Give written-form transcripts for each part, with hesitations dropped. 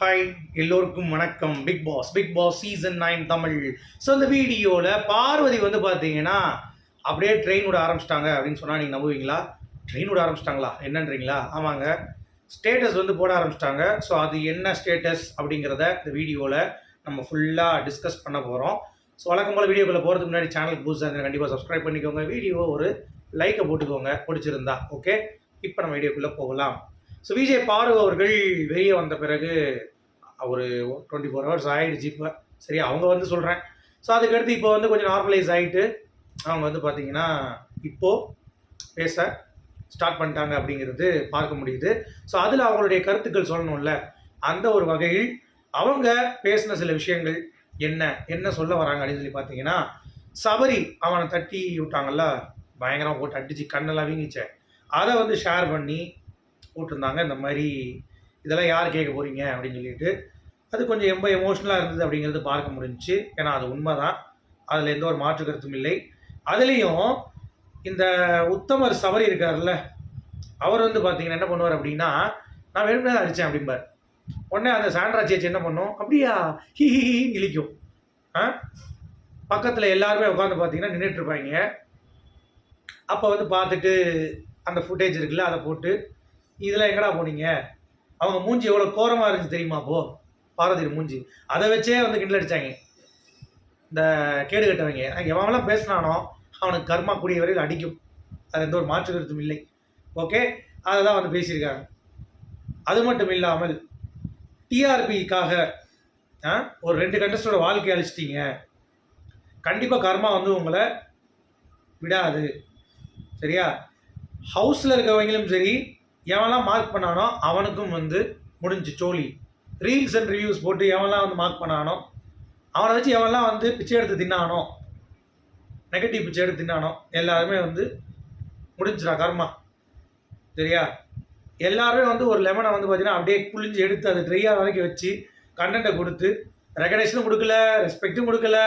Hi, எல்லோருக்கும் வணக்கம். Bigg Boss season 9 Tamil. So இந்த வீடியோவில் பார்வதி வந்து பார்த்தீங்கன்னா அப்படியே ட்ரெயின் விட ஆரம்பிச்சிட்டாங்க அப்படின்னு சொன்னால் நீங்கள் நம்புவீங்களா? ட்ரெயின் விட ஆரம்பிச்சிட்டாங்களா என்னன்றீங்களா? ஆமாங்க, ஸ்டேட்டஸ் வந்து போட ஆரம்பிச்சிட்டாங்க. ஸோ அது என்ன ஸ்டேட்டஸ் அப்படிங்கிறத இந்த வீடியோவில் நம்ம ஃபுல்லாக டிஸ்கஸ் பண்ண போகிறோம். ஸோ வழக்கம் போல் வீடியோக்குள்ளே போகிறதுக்கு முன்னாடி சேனலுக்கு புதுசாக இருந்தால் கண்டிப்பாக சப்ஸ்கிரைப் பண்ணிக்கோங்க. வீடியோ ஒரு லைக்கை போட்டுக்கோங்க பிடிச்சிருந்தா. ஓகே, இப்போ நம்ம வீடியோக்குள்ளே போகலாம். ஸோ விஜய் பாரு அவர்கள் வெளியே வந்த பிறகு ஒரு 24 ஹவர்ஸ் ஆகிடுச்சு இப்போ. சரி, அவங்க வந்து சொல்கிறேன். ஸோ அதுக்கடுத்து இப்போ வந்து கொஞ்சம் நார்மலைஸ் ஆகிட்டு அவங்க வந்து பார்த்திங்கன்னா இப்போது பேச ஸ்டார்ட் பண்ணிட்டாங்க அப்படிங்கிறது பார்க்க முடியுது. ஸோ அதில் அவங்களுடைய கருத்துக்கள் சொல்லணும்ல, அந்த ஒரு வகையில் அவங்க பேசின சில விஷயங்கள் என்ன என்ன சொல்ல வராங்க அப்படின்னு சொல்லி பார்த்தீங்கன்னா, சபரி அவனை தட்டி விட்டாங்கல்ல, பயங்கரமாக போட்டு அடிச்சு கண்ணெல்லாம் வீங்கிச்சேன், அதை வந்து ஷேர் பண்ணி போட்டிருந்தாங்க. இந்த மாதிரி இதெல்லாம் யார் கேட்க போகிறீங்க அப்படின்னு சொல்லிட்டு அது கொஞ்சம் ரொம்ப எமோஷ்னலாக இருந்தது அப்படிங்கிறது பார்க்க முடிஞ்சிச்சு. ஏன்னா அது உண்மை தான், அதில் எந்த ஒரு மாற்று கருத்தும் இல்லை. அதுலேயும் இந்த உத்தமர் சபரி இருக்கார்ல, அவர் வந்து பார்த்தீங்கன்னா என்ன பண்ணுவார் அப்படின்னா, நான் வேணும்னே தான் அடித்தேன் அப்படிம்பார். உடனே அந்த சாண்ட்ரா சேச்சி என்ன பண்ணும், அப்படியா ஹி ஹி ஹின்னு இழிக்கும். பக்கத்தில் எல்லாருமே உட்காந்து பார்த்தீங்கன்னா நின்றுட்டுருப்பாங்க. அப்போ வந்து பார்த்துட்டு அந்த ஃபுட்டேஜ் இருக்குல்ல, அதை போட்டு இதெல்லாம் எங்கடா போனீங்க, அவங்க மூஞ்சி எவ்வளோ கோரமாக இருந்துச்சு தெரியுமா அப்போ பார்வதி மூஞ்சி, அதை வச்சே வந்து கிண்டல் அடித்தாங்க இந்த கேடு கட்டவங்க. எவன்லாம் பேசினானோ அவனுக்கு கர்மா கூடிய வரையில் அடிக்கும், அது எந்த ஒரு மாற்று கருத்தும் இல்லை. ஓகே, அதை தான் வந்து பேசியிருக்காங்க. அது மட்டும் இல்லாமல் டிஆர்பிக்காக ஒரு 2 கண்டஸ்டோட வாழ்க்கையை அழிச்சிட்டிங்க, கண்டிப்பாக கர்மா வந்து உங்களை விடாது, சரியா? ஹவுஸில் இருக்கிறவங்களும் சரி, எவன்லாம் மார்க் பண்ணானோ அவனுக்கும் வந்து முடிஞ்சு சோழி. ரீல்ஸ் அண்ட் ரிவ்யூஸ் போட்டு எவன்லாம் வந்து மார்க் பண்ணானோ, அவனை வச்சு எவன்லாம் வந்து பிச்சை எடுத்து தின்னானோ, நெகட்டிவ் பிச்சை எடுத்து தின்னானோ, எல்லாருமே வந்து முடிஞ்சிடா கர்மா, சரியா? எல்லாருமே வந்து ஒரு லெமனை வந்து பார்த்தீங்கன்னா அப்படியே புளிஞ்சு எடுத்து அது ட்ரையாக வரைக்கும் வச்சு கண்டென்ட்டை கொடுத்து ரெகனேஷனும் கொடுக்கல, ரெஸ்பெக்டும் கொடுக்கல,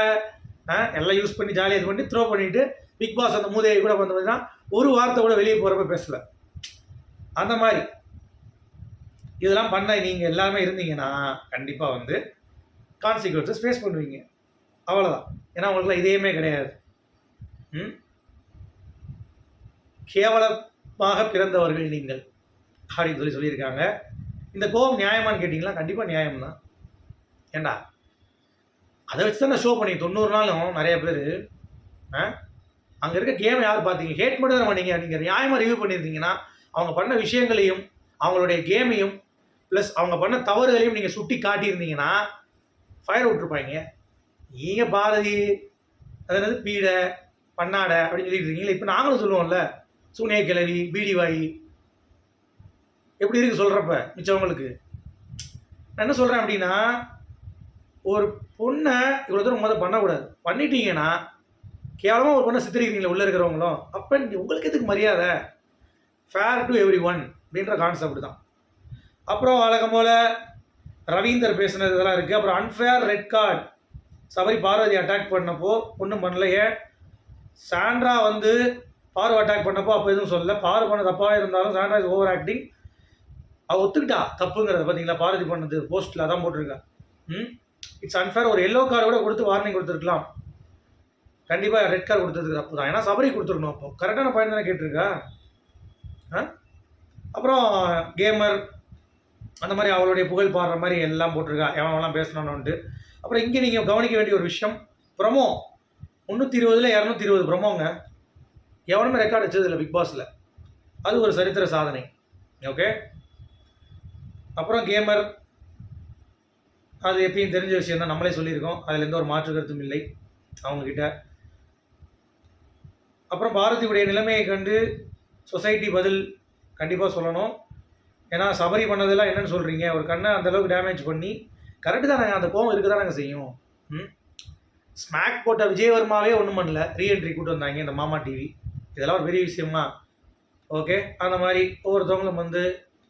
எல்லாம் யூஸ் பண்ணி ஜாலியாக இது பண்ணி த்ரோ பண்ணிவிட்டு பிக் பாஸ் அந்த மூதையை கூட வந்து பார்த்தீங்கன்னா ஒரு வார்த்தை கூட வெளியே போகிறப்ப பேசலை. அந்த மாதிரி இதெல்லாம் பண்ண நீங்கள் எல்லாருமே இருந்தீங்கன்னா கண்டிப்பாக வந்து கான்சிக்வன்சஸ் ஃபேஸ் பண்ணுவீங்க, அவ்வளோதான். ஏன்னா உங்களுக்குலாம் இதேமே கிடையாது. கேவலமாக பிறந்தவர்கள் நீங்கள் அப்படின்னு சொல்லியிருக்காங்க. இந்த கோபம் நியாயமானு கேட்டிங்களா? கண்டிப்பாக நியாயம் தான். ஏண்டா அதை வச்சு தான் நான் ஷோ பண்ணி 90 நாளும் நிறைய பேர் அங்கே இருக்க கேம் யார் பார்த்தீங்க, ஹேட் மட்டும் தான் பண்ணீங்க. நீங்கள் நியாயமாக ரிவ்யூ பண்ணியிருந்தீங்கன்னா அவங்க பண்ண விஷயங்களையும் அவங்களுடைய கேமையும் ப்ளஸ் அவங்க பண்ண தவறுகளையும் நீங்கள் சுட்டி காட்டியிருந்தீங்கன்னா ஃபயர் விட்டுருப்பாங்க. நீங்கள் பாரதி அதாவது பீடை பண்ணாடை அப்படின்னு சொல்லிட்டு இருக்கீங்களா? இப்போ நாங்களும் சொல்லுவோம்ல, சூனிய கிழவி பீடி வாயி எப்படி இருக்குது சொல்கிறப்ப மிச்சவங்களுக்கு. நான் என்ன சொல்கிறேன் அப்படின்னா, ஒரு பொண்ணை இவ்வளோ தூரம் முதல் பண்ணக்கூடாது. பண்ணிட்டீங்கன்னா கேவலமாக ஒரு பொண்ணை சித்திரிக்கிறீங்களா உள்ளே இருக்கிறவங்களும், அப்போ உங்களுக்கு எதுக்கு மரியாதை? ஃபேர் டு எவ்ரி ஒன் அப்படின்ற கான்செப்ட் தான். அப்புறம் வழக்கம் போல் ரவீந்தர் பேசுனது இதெல்லாம் இருக்குது. அப்புறம் unfair red card, Sabari Parvathy attack பண்ணப்போ ஒன்றும் பண்ணலையே. சாண்ட்ரா வந்து பாரு அட்டாக் பண்ணப்போ அப்போ எதுவும் சொல்லலை. பாரு பண்ண தப்பாக இருந்தாலும் சாண்ட்ரா இஸ் ஓவர் ஆக்டிங், அவள் ஒத்துக்கிட்டா தப்புங்கிறத. பார்த்தீங்களா, பார்வதி பண்ணது போஸ்ட்டில் அதான் போட்டிருக்கா. It's unfair. ஒரு எல்லோ கார்டு கூட கொடுத்து வார்னிங் கொடுத்துருக்கலாம். கண்டிப்பாக ரெட் கார்டு கொடுத்ததுக்கு தப்பு தான். ஏன்னா சபரி கொடுத்துருக்கணும். அப்போ கரெக்டான பாயிண்ட் தானே கேட்டிருக்கா. அப்புறம் கேமர் அந்த மாதிரி அவளுடைய புகழ் பாடுற மாதிரி எல்லாம் போட்டிருக்கா, எவனெல்லாம் பேசணும்னுட்டு. அப்புறம் இங்கே நீங்கள் கவனிக்க வேண்டிய ஒரு விஷயம், ப்ரொமோ 320ல் 220 ப்ரொமோங்க. எவனுமே ரெக்கார்ட் வச்சதில்லை பிக் பாஸில். அது ஒரு சரித்திர சாதனை. ஓகே, அப்புறம் கேமர் அது எப்பயும் தெரிஞ்ச விஷயம் தான், நம்மளே சொல்லியிருக்கோம், அதில் எந்த ஒரு மாற்று கருத்தும் இல்லை அவங்கக்கிட்ட. அப்புறம் பாரதியுடைய நிலைமையை கண்டு சொசைட்டி பதில் கண்டிப்பாக சொல்லணும். ஏன்னா சபரி பண்ணதெல்லாம் என்னென்னு சொல்கிறீங்க, ஒரு கண்ணை அந்தளவுக்கு டேமேஜ் பண்ணி கரெக்டு தான். நாங்கள் அந்த கோவம் இருக்க தான் நாங்கள் செய்யும். ஸ்மாக் போட்ட விஜயவர்மாவே ஒன்றும் பண்ணல, ரீஎன்ட்ரி கூட்டு வந்தாங்க இந்த மாமா டிவி, இதெல்லாம் ஒரு பெரிய விஷயமா. ஓகே, அந்த மாதிரி ஒவ்வொருத்தவங்களும் வந்து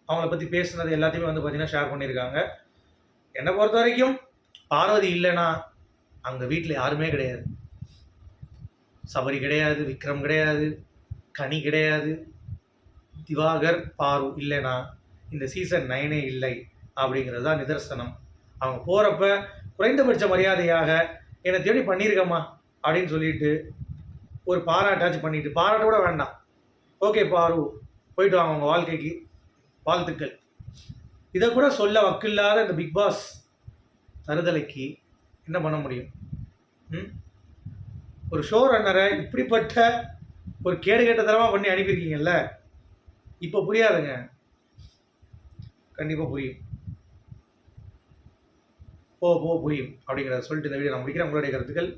அவங்கள பற்றி பேசுனது எல்லாத்தையுமே வந்து பார்த்திங்கன்னா ஷேர் பண்ணியிருக்காங்க. என்னை பொறுத்த வரைக்கும் பார்வதி இல்லைன்னா அங்கே வீட்டில் யாருமே கிடையாது. சபரி கிடையாது, விக்ரம் கிடையாது, கனி கிடையாது, திவாகர், பாரு இல்லைனா இந்த சீசன் 9 இல்லை அப்படிங்கிறது தான் நிதர்சனம். அவங்க போகிறப்ப குறைந்தபட்ச மரியாதையாக என்னை தேடி பண்ணியிருக்கம்மா அப்படின்னு சொல்லிட்டு ஒரு பாராட்டாச்சும் பண்ணிட்டு, பாராட்ட கூட வேண்டாம், ஓகே பாரு போயிட்டு வாங்க உங்கள் வாழ்க்கைக்கு வாழ்த்துக்கள், இதை கூட சொல்ல வக்கில்லாத இந்த பிக் பாஸ் தருதலைக்கு என்ன பண்ண முடியும்? ஒரு ஷோ ரன்னரை இப்படிப்பட்ட ஒரு கேடு கேட்டதனமாக பண்ணி அனுப்பியிருக்கீங்கல்ல, இப்போ புரியாதுங்க, கண்டிப்பாக புரியும், போக போக புரியும் அப்படிங்கிறத சொல்லிட்டு இந்த வீடியோ நான் முடிக்கிறேன். உங்களுடைய கருத்துக்கள்